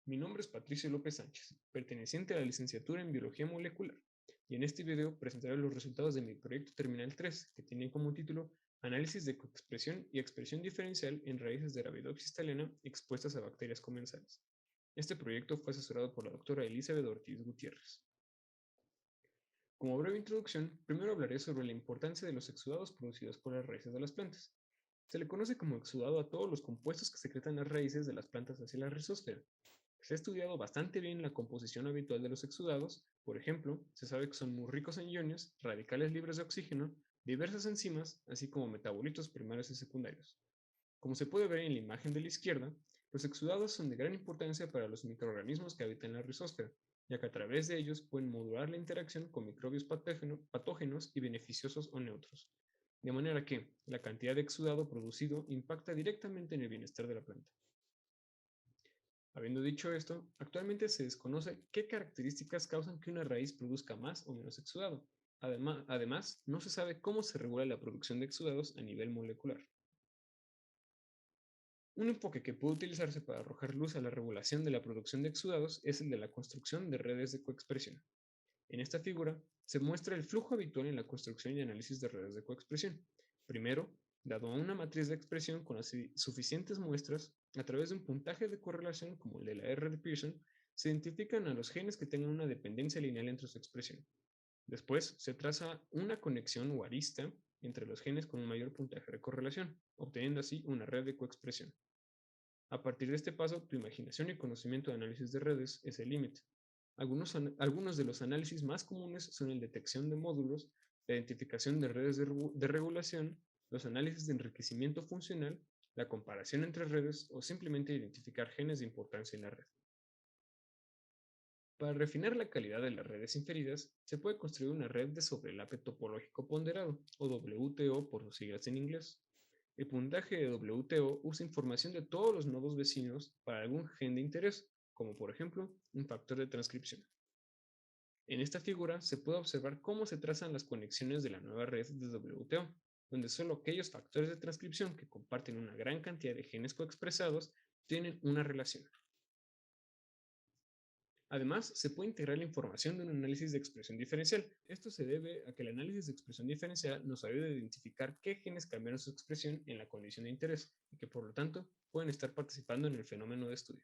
Mi nombre es Patricio López Sánchez, perteneciente a la licenciatura en Biología Molecular, y en este video presentaré los resultados de mi proyecto Terminal 3, que tiene como título Análisis de coexpresión y expresión diferencial en raíces de Arabidopsis thaliana expuestas a bacterias comensales. Este proyecto fue asesorado por la doctora Elizabeth Ortiz Gutiérrez. Como breve introducción, primero hablaré sobre la importancia de los exudados producidos por las raíces de las plantas. Se le conoce como exudado a todos los compuestos que secretan las raíces de las plantas hacia la rizósfera. Se ha estudiado bastante bien la composición habitual de los exudados, por ejemplo, se sabe que son muy ricos en iones, radicales libres de oxígeno, diversas enzimas, así como metabolitos primarios y secundarios. Como se puede ver en la imagen de la izquierda, los exudados son de gran importancia para los microorganismos que habitan la rizósfera, ya que a través de ellos pueden modular la interacción con microbios patógenos y beneficiosos o neutros, de manera que la cantidad de exudado producido impacta directamente en el bienestar de la planta. Habiendo dicho esto, actualmente se desconoce qué características causan que una raíz produzca más o menos exudado. Además, no se sabe cómo se regula la producción de exudados a nivel molecular. Un enfoque que puede utilizarse para arrojar luz a la regulación de la producción de exudados es el de la construcción de redes de coexpresión. En esta figura se muestra el flujo habitual en la construcción y análisis de redes de coexpresión. Primero, dado a una matriz de expresión con las suficientes muestras, a través de un puntaje de correlación como el de la R de Pearson, se identifican a los genes que tengan una dependencia lineal entre su expresión. Después, se traza una conexión o arista entre los genes con un mayor puntaje de correlación, obteniendo así una red de coexpresión. A partir de este paso, tu imaginación y conocimiento de análisis de redes es el límite. Algunos de los análisis más comunes son la detección de módulos, la identificación de redes de regulación, los análisis de enriquecimiento funcional, la comparación entre redes o simplemente identificar genes de importancia en la red. Para refinar la calidad de las redes inferidas, se puede construir una red de sobrelape topológico ponderado, o WTO por sus siglas en inglés. El puntaje de WTO usa información de todos los nodos vecinos para algún gen de interés, como por ejemplo un factor de transcripción. En esta figura se puede observar cómo se trazan las conexiones de la nueva red de WTO, donde solo aquellos factores de transcripción que comparten una gran cantidad de genes coexpresados tienen una relación. Además, se puede integrar la información de un análisis de expresión diferencial. Esto se debe a que el análisis de expresión diferencial nos ayuda a identificar qué genes cambiaron su expresión en la condición de interés y que por lo tanto pueden estar participando en el fenómeno de estudio.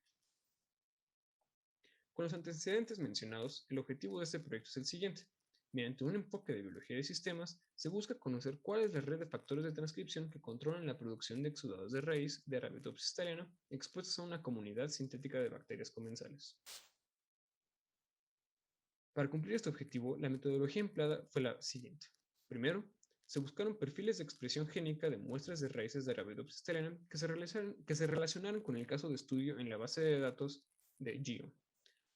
Con los antecedentes mencionados, el objetivo de este proyecto es el siguiente. Mediante un enfoque de biología de sistemas, se busca conocer cuál es la red de factores de transcripción que controlan la producción de exudados de raíz de Arabidopsis thaliana expuestos a una comunidad sintética de bacterias comensales. Para cumplir este objetivo, la metodología empleada fue la siguiente. Primero, se buscaron perfiles de expresión génica de muestras de raíces de Arabidopsis thaliana que se relacionaron con el caso de estudio en la base de datos de GEO.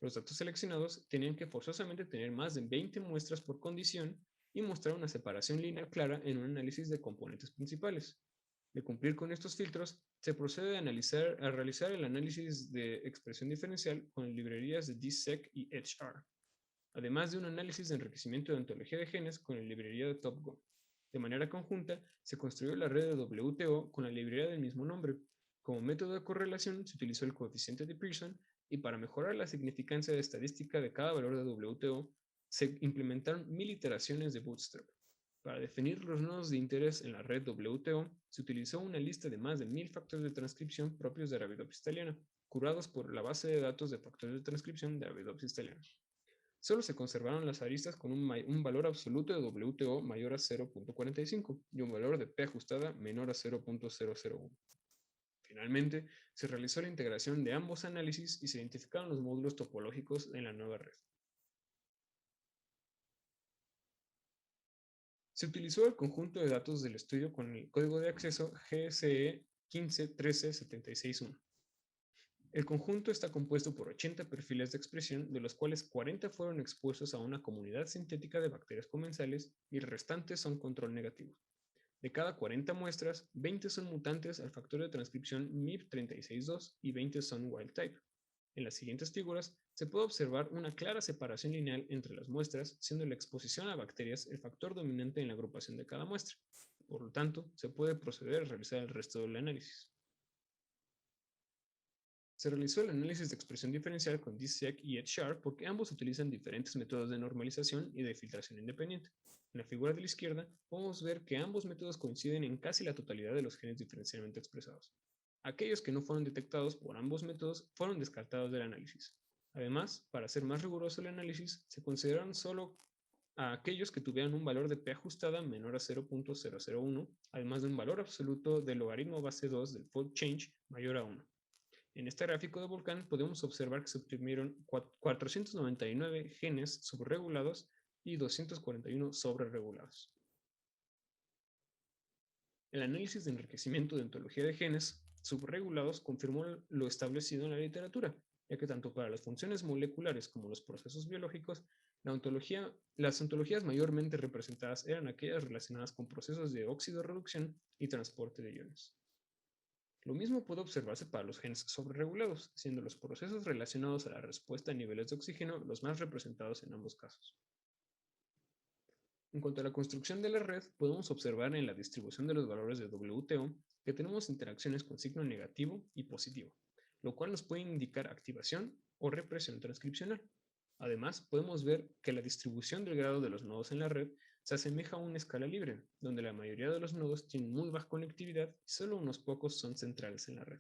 Los datos seleccionados tenían que forzosamente tener más de 20 muestras por condición y mostrar una separación lineal clara en un análisis de componentes principales. De cumplir con estos filtros, se procede a realizar el análisis de expresión diferencial con librerías de DSEQ y HR, además de un análisis de enriquecimiento de ontología de genes con la librería de TopGo. De manera conjunta, se construyó la red de WTO con la librería del mismo nombre. Como método de correlación se utilizó el coeficiente de Pearson y para mejorar la significancia de estadística de cada valor de WTO se implementaron 1000 iteraciones de Bootstrap. Para definir los nodos de interés en la red WTO, se utilizó una lista de más de 1000 factores de transcripción propios de Arabidopsis thaliana, curados por la base de datos de factores de transcripción de Arabidopsis thaliana. Solo se conservaron las aristas con un valor absoluto de WTO mayor a 0.45 y un valor de P ajustada menor a 0.001. Finalmente, se realizó la integración de ambos análisis y se identificaron los módulos topológicos en la nueva red. Se utilizó el conjunto de datos del estudio con el código de acceso GSE 15.13.76.1. El conjunto está compuesto por 80 perfiles de expresión, de los cuales 40 fueron expuestos a una comunidad sintética de bacterias comensales y el restante son control negativo. De cada 40 muestras, 20 son mutantes al factor de transcripción MIP362 y 20 son wild type. En las siguientes figuras se puede observar una clara separación lineal entre las muestras, siendo la exposición a bacterias el factor dominante en la agrupación de cada muestra. Por lo tanto, se puede proceder a realizar el resto del análisis. Se realizó el análisis de expresión diferencial con DSEC y EdSharp porque ambos utilizan diferentes métodos de normalización y de filtración independiente. En la figura de la izquierda podemos ver que ambos métodos coinciden en casi la totalidad de los genes diferencialmente expresados. Aquellos que no fueron detectados por ambos métodos fueron descartados del análisis. Además, para hacer más riguroso el análisis, se consideraron solo a aquellos que tuvieran un valor de p ajustada menor a 0.001, además de un valor absoluto del logaritmo base 2 del fold change mayor a 1. En este gráfico de volcán podemos observar que se obtuvieron 499 genes subregulados y 241 sobreregulados. El análisis de enriquecimiento de ontología de genes subregulados confirmó lo establecido en la literatura, ya que tanto para las funciones moleculares como los procesos biológicos, las ontologías mayormente representadas eran aquellas relacionadas con procesos de óxido-reducción y transporte de iones. Lo mismo puede observarse para los genes sobreregulados, siendo los procesos relacionados a la respuesta a niveles de oxígeno los más representados en ambos casos. En cuanto a la construcción de la red, podemos observar en la distribución de los valores de WTO que tenemos interacciones con signo negativo y positivo, lo cual nos puede indicar activación o represión transcripcional. Además, podemos ver que la distribución del grado de los nodos en la red se asemeja a una escala libre, donde la mayoría de los nodos tienen muy baja conectividad y solo unos pocos son centrales en la red.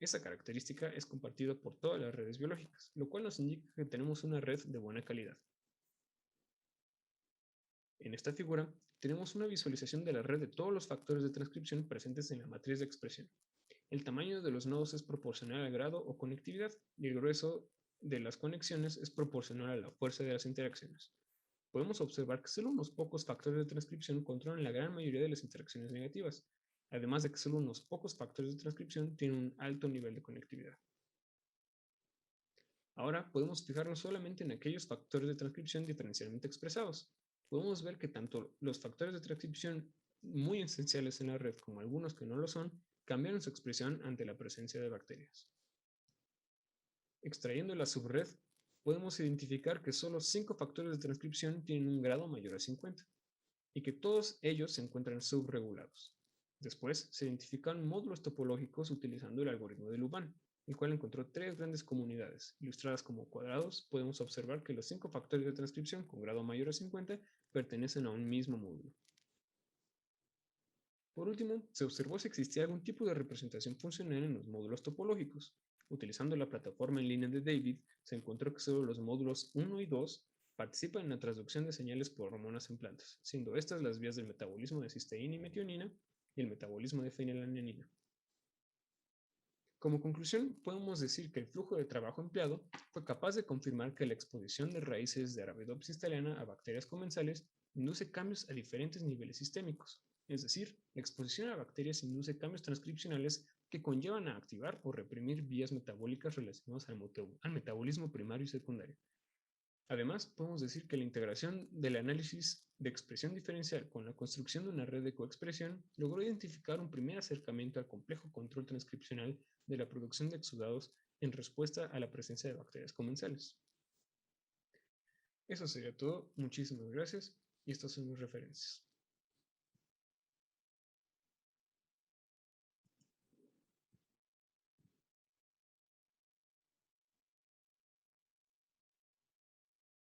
Esa característica es compartida por todas las redes biológicas, lo cual nos indica que tenemos una red de buena calidad. En esta figura, tenemos una visualización de la red de todos los factores de transcripción presentes en la matriz de expresión. El tamaño de los nodos es proporcional al grado o conectividad y el grueso de las conexiones es proporcional a la fuerza de las interacciones. Podemos observar que solo unos pocos factores de transcripción controlan la gran mayoría de las interacciones negativas, además de que solo unos pocos factores de transcripción tienen un alto nivel de conectividad. Ahora podemos fijarnos solamente en aquellos factores de transcripción diferencialmente expresados. Podemos ver que tanto los factores de transcripción muy esenciales en la red como algunos que no lo son, cambiaron su expresión ante la presencia de bacterias. Extrayendo la subred, podemos identificar que solo 5 factores de transcripción tienen un grado mayor a 50 y que todos ellos se encuentran subregulados. Después se identificaron módulos topológicos utilizando el algoritmo de Luban, el cual encontró 3 grandes comunidades. Ilustradas como cuadrados, podemos observar que los 5 factores de transcripción con grado mayor a 50 pertenecen a un mismo módulo. Por último, se observó si existía algún tipo de representación funcional en los módulos topológicos. Utilizando la plataforma en línea de David, se encontró que solo los módulos 1 y 2 participan en la transducción de señales por hormonas en plantas, siendo estas las vías del metabolismo de cisteína y metionina y el metabolismo de fenilalanina. Como conclusión, podemos decir que el flujo de trabajo empleado fue capaz de confirmar que la exposición de raíces de Arabidopsis thaliana a bacterias comensales induce cambios a diferentes niveles sistémicos. Es decir, la exposición a bacterias induce cambios transcripcionales que conllevan a activar o reprimir vías metabólicas relacionadas al metabolismo primario y secundario. Además, podemos decir que la integración del análisis de expresión diferencial con la construcción de una red de coexpresión logró identificar un primer acercamiento al complejo control transcripcional de la producción de exudados en respuesta a la presencia de bacterias comensales. Eso sería todo, muchísimas gracias y estas son mis referencias.